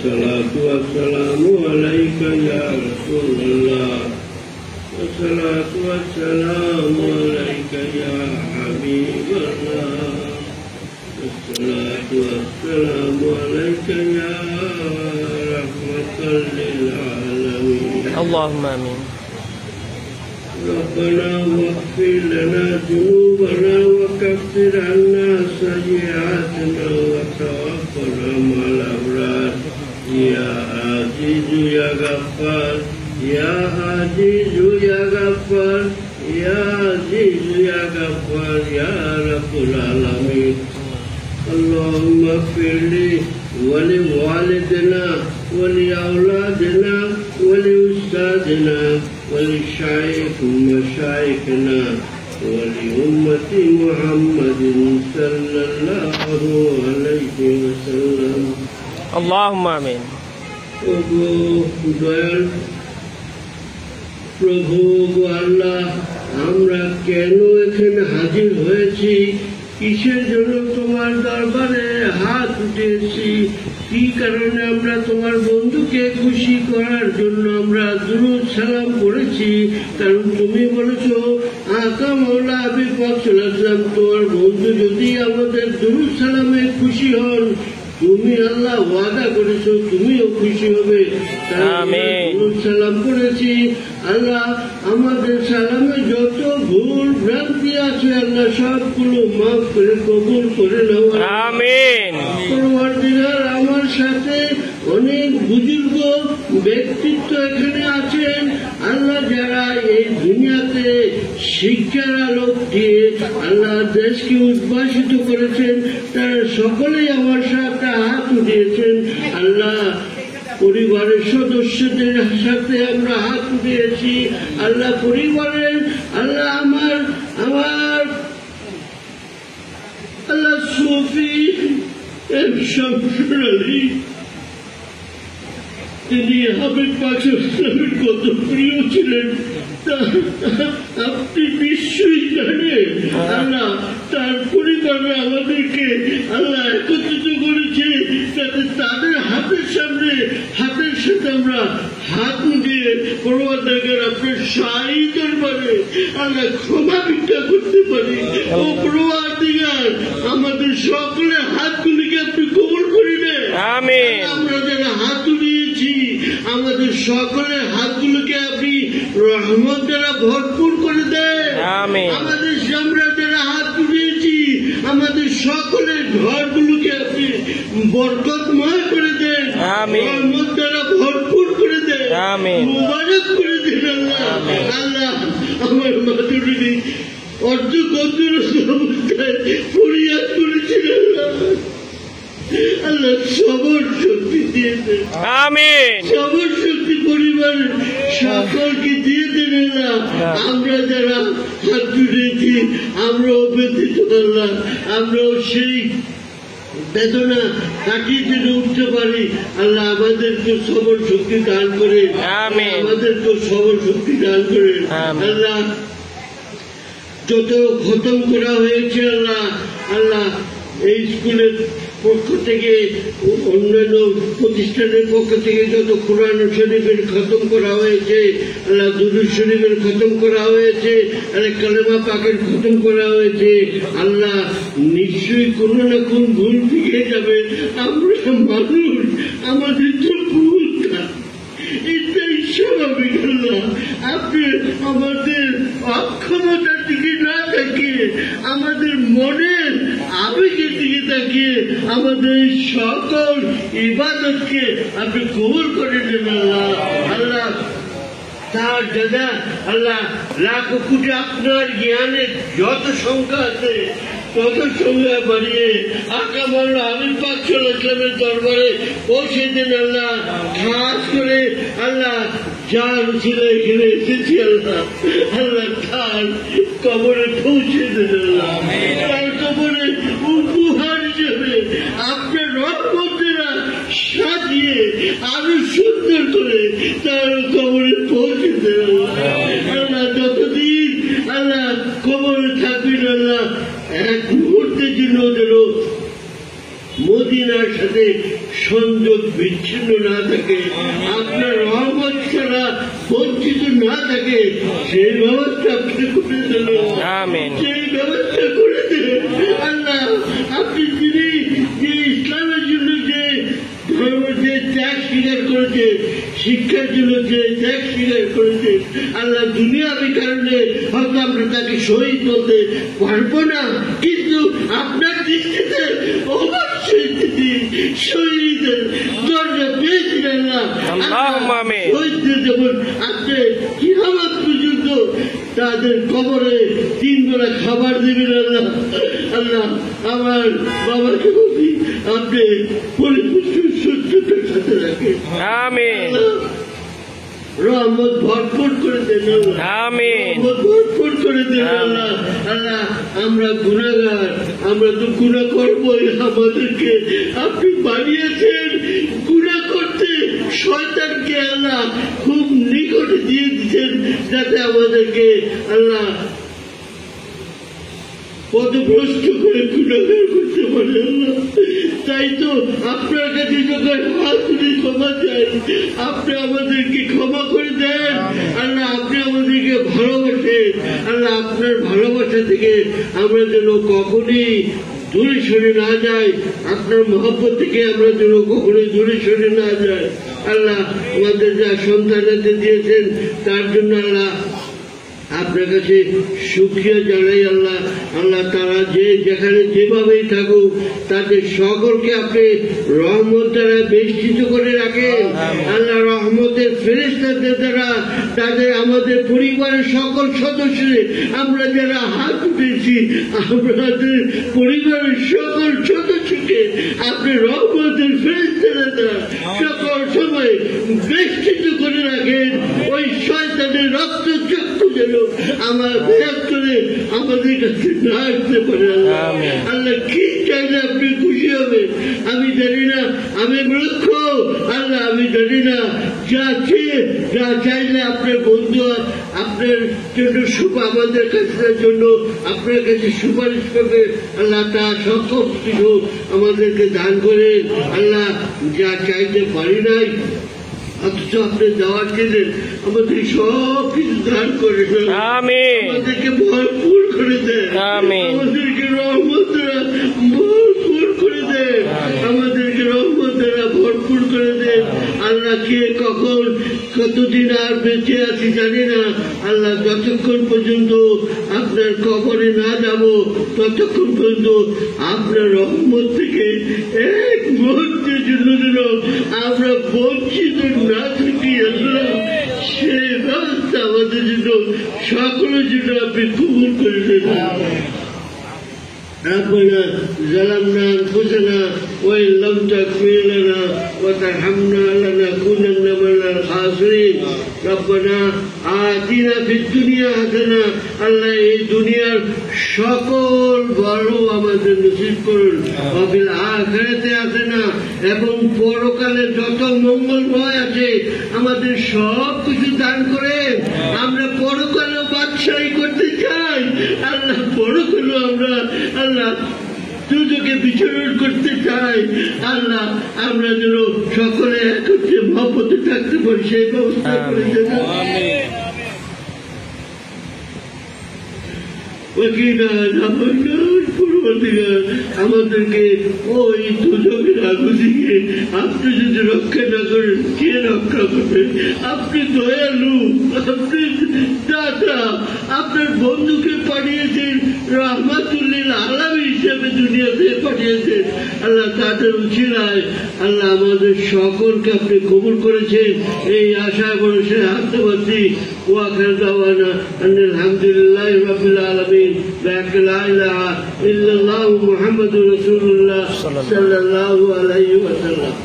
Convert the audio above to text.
والصلاة والسلام عليك يا رسول الله والصلاة والسلام عليك يا حبيب الله والصلاة والسلام عليك يا رحمة للعالمين اللهم آمين. ربنا واغفر لنا ذنوبنا وكفر عنا سيئاتنا وتوفنا مع الأبرار يا عزيز يا غفار يا عزيز يا غفار يا عزيز يا غفار يا رب العالمين. اللهم اغفر لي ولوالدنا ولأولادنا ولأستاذنا ولشيخ مشايخنا ولأمة محمد صلى الله عليه وسلم. اللهم آمين. প্রভু আল্লাহ, আমরা কেন এখানে হাজির হয়েছি, কিসের জন্য তোমার দরবারে হাত উঠেছি, কি কারণে আমরা তোমার বন্ধুকে খুশি করার জন্য আমরা দুরূদ সালাম করেছি। কারণ তুমি বলেছো আকা মওলা হাবিব পাক সাল্লাল্লাহু আলাইহি ওয়াসাল্লাম, তোমার বন্ধু যদি আমাদের দুরূদ সালামে খুশি হন, তুমি আল্লাহ ওয়াদা করেছো তুমিও খুশি হবে। সালাম করেছি আল্লাহ, আমাদের সালামে যত ভুল ভ্রান্তি আছে আল্লাহ সবগুলো মাফ করে কবুল করে নাও। আমিন। পরবর্তীকার আমার সাথে অনেক বুজুর্গ ব্যক্তিত্ব এখানে আছেন আল্লাহ, যারা এই দুনিয়াতে শিক্ষার আলোক দিয়ে আল্লাহ দেশকে উদ্ভাসিত করেছেন, তারা সকলেই আমার সাথে হাত উঠিয়েছেন আল্লাহ। পরিবারের সদস্যদের সাথে আমরা হাত উঠিয়েছি আল্লাহ। পরিবারের আল্লাহ আমার আল্লাহ সুফি শামসুল, তিনি হাবিব পাক সাল্লাল্লাহু কত প্রিয় ছিলেন আপনি নিশ্চয়ই জানেন আল্লাহ। তার পরিবারে আমাদেরকে আল্লাহ একত্রিত করেছে, যাতে তাদের হাতের সাথে আমরা হাত দিয়ে পরবর্তীকার আপনার শাহী দরবারে আল্লাহ ক্ষমা ভিক্ষা করতে পারি। ও পরবর্তীকার আমাদের সকলের হাতগুলিকে আপনি কবুল করে নেন। আমিন। আমরা যারা হাত তুলিয়েছি আমাদের সকলের হাতগুলোকে আপনি রহমত দ্বারা ভরপুর করে দেন। আমিন। আমাদের আমরা যারা হাত তুলিয়েছি আমাদের সকলের ঘরগুলোকে আপনি বরকতময় করে দেন। আমিন। রহমত দ্বারা ভরপুর করে দেন। আমিন। মুবারক করে দেন আল্লাহ। আল্লাহ আমার মাতুরি অর্ধকন্দ্রস্থ অবস্থায় ফরিয়াদ করেছিলেন আল্লাহ, সবর শক্তি দিয়ে দেন। আমিন। সবর শক্তি পরিবারের সকলকে দিয়ে দেন আল্লাহ। আমরা যারা হাত তুলেছি আমরাও ব্যথিত আল্লাহ, আমরাও সেই বেদনা কাটিয়ে যেন উঠতে পারি আল্লাহ। আমাদেরকে সবর শক্তি দান করে, আমাদেরকে সবর শক্তি দান করে আল্লাহ। যত খতম করা হয়েছে আল্লাহ, আল্লাহ এই স্কুলের পক্ষ থেকে অন্যান্য প্রতিষ্ঠানের পক্ষ থেকে যত কোরআন শরীফের খতম করা হয়েছে আল্লাহ, দুরূদ শরীফের খতম করা হয়েছে আল্লাহ, কালেমা পাকের খতম করা হয়েছে আল্লাহ, নিশ্চয়ই কোনো না কোন ভুল থেকে যাবে। আমরা মানুষ, আমাদের তো ভুল থাকে, এটাই স্বাভাবিক আল্লাহ। আপনি আমাদের অক্ষমতার দিকে না তাকিয়ে, আমাদের মনের আবেগের দিকে তাকিয়ে আমাদের সকল ইবাদতকে আপনি কবুল করে দেন আল্লাহ। আল্লাহ তার দাদা আল্লাহ লাখ কোটি আপনার জ্ঞানের যত সংখ্যা আছে তত সংখ্যা বাড়িয়ে আকা মাওলানা হাবিব পাক সাল্লাল্লাহু আলাইহি ওয়াসাল্লামের দরবারে পৌঁছে দেন আল্লাহ। খাস করে আল্লাহ যার ছেলে এখানে এসেছি আল্লাহ, আল্লাহ তার কবরে পৌঁছে দেন আল্লাহ। তার কবরে উপহার হিসেবে আপনার রহমতেরা সাজিয়ে আরো সুন্দর করে তার কবরে পৌঁছে দেন আল্লাহ। যতদিন আল্লাহ কবরে থাকবেন আল্লাহ, এক মুহূর্তের জন্য যেন মদিনার সাথে সংযোগ বিচ্ছিন্ন না থাকে, আপনার রহমত ছাড়া বঞ্চিত না থাকে, সেই ব্যবস্থা আপনি করে দেন, সেই ব্যবস্থা করে দেন আল্লাহ। আপনি যিনি যে ইসলামের জন্য যে ধর্ম যে ত্যাগ স্বীকার করেছে, শিক্ষার জন্য যে ত্যাগ স্বীকার করেছে আল্লাহ, দুনিয়াবি কারণে হয়তো আমরা তাকে শহীদ বলতে পারবো না, কিন্তু আপনার দৃষ্টিতে অবশ্যই তিনি শহীদের দরজা পেয়েছিলেন না। শহীদদের যেমন আপনি কিয়ামত পর্যন্ত তাদের কবরে 3 বেলা খাবার দেবেন আল্লাহ। আল্লাহ আমার বাবাকে বলছি আপনি পরিপুষ্ট সুস্থতার সাথে রাখেন, রহমত ভরপুর করে দেন আল্লাহ, ভরপুর করে দেন আল্লাহ। আল্লাহ আমরা গুনাহগার, আমরা তো গুনাহ করবোই, আমাদেরকে আপনি বানিয়েছেন গুনাহ করতে, শয়তানকে আল্লাহ খুব নিকটে দিয়ে দিচ্ছেন যাতে আমাদেরকে আল্লাহ পথভ্রষ্ট করে গুনাহগার করতে পারে আল্লাহ। তাই তো আপনার কাছে যখন হাত তুলে ক্ষমা চাই, আপনি আমাদেরকে ক্ষমা করে দেন আল্লাহ। আপনি আমাদেরকে ভালোবাসেন আল্লাহ, আপনার ভালোবাসা থেকে আমরা যেন কখনই দূরে সরে না যাই, আপনার মহব্বত থেকে আমরা যেন কখনোই দূরে সরে না যাই আল্লাহ। আমাদের যা সন্তানাতে দিয়েছেন তার জন্য আল্লাহ আপনার কাছে শুকরিয়া জানাই আল্লাহ। আল্লাহ তারা যে যেখানে যেভাবেই থাকুক তাদের সকলকে আপনি রহমত দ্বারা বেষ্টিত করে রাখেন আল্লাহ। রহমতের ফেরেশতাদের দ্বারা তাদের আমাদের পরিবারের সকল সদস্যদের আমরা যারা হাত উঠেছি, আমাদের পরিবারের সকল সদস্যকে আপনি রহমতের ফেরেশতাদের দ্বারা সকল সময় বেষ্টিত করে রাখেন। ওই শয়তানের রক্ত চক্ষু যেন আমার ভেতরে আমাদের কাছে না আসতে পারে আল্লাহ। কি চাইলে আপনি খুশি হবে আমি জানি না, আমি মূর্খ আল্লাহ, আমি জানি না। যা চাইলে আপনার বন্ধু আপনার জন্য আমাদের কাছে জন্য আপনার কাছে সুপারিশ করবে আল্লাহ, তা সকল কিছু আমাদেরকে দান করেন আল্লাহ। যা চাইতে পারি নাই অথচ আপনি দেওয়ার জন্য আমাদের সব কিছু দান করে দেন, আমাদেরকে ভরপুর করে দেন, আমাদেরকে রহমত দ্বারা ভরপুর করে দেন, আমাদেরকে রহমত দ্বারা ভরপুর করে দেন আল্লাহ। কে কখন কতদিন আর বেঁচে আছি জানি না আল্লাহ। যতক্ষণ পর্যন্ত আপনার কবরে না যাব ততক্ষণ পর্যন্ত আপনার রহমত থেকে এক মুহূর্তের জন্য যেন আমরা বঞ্চিত না থাকি আল্লাহ। সেই ব্যবস্থা আমাদের জন্য সকলের জন্য আপনি কবুল করে দেন। ربنا ظلمنا أنفسنا وإن لم تغفر لنا وترحمنا لنكونن من الخاسرين ربنا آتنا في الدنيا حسنة আল্লাহ এই দুনিয়ার সকল ভালো আমাদের নসিব করুন, ওয়াফিল আখিরাতি হাসানা এবং পরকালে যত মঙ্গলময় আছে আমাদের সব কিছু দান করেন। আমরা পরকালেও বাদশাহী করতে চাই আল্লাহ, পরকালেও আমরা আল্লাহ দুজকে বিচরণ করতে চাই আল্লাহ। আমরা যেন সকলে একত্রে মহব্বতে থাকতে পারি সেই ব্যবস্থা করে দেন। আমাদেরকে ওই দুজকের আগুন থেকে আপনি যদি রক্ষা না করেন কে রক্ষা করবেন? আপনি দয়ালু, আপনি দাতা, আপনার বন্ধুকে পাঠিয়েছেন রাহমাতুল্লিল আলামিন হিসেবে দুনিয়াতে পাঠিয়েছেন আল্লাহ। তাদের উছিলায় আল্লাহ আমাদের সকলকে আপনি কবুল করেছেন এই আশায় বসে হাঁটতে পারছি। ওয়াখির দাওয়ানা আলহামদুলিল্লাহি রাব্বিল আলামিন। লা ইলাহা ইল্লাল্লাহু মুহাম্মাদুর রাসূলুল্লাহ সাল্লাল্লাহু আলাইহি ওয়াসাল্লাম।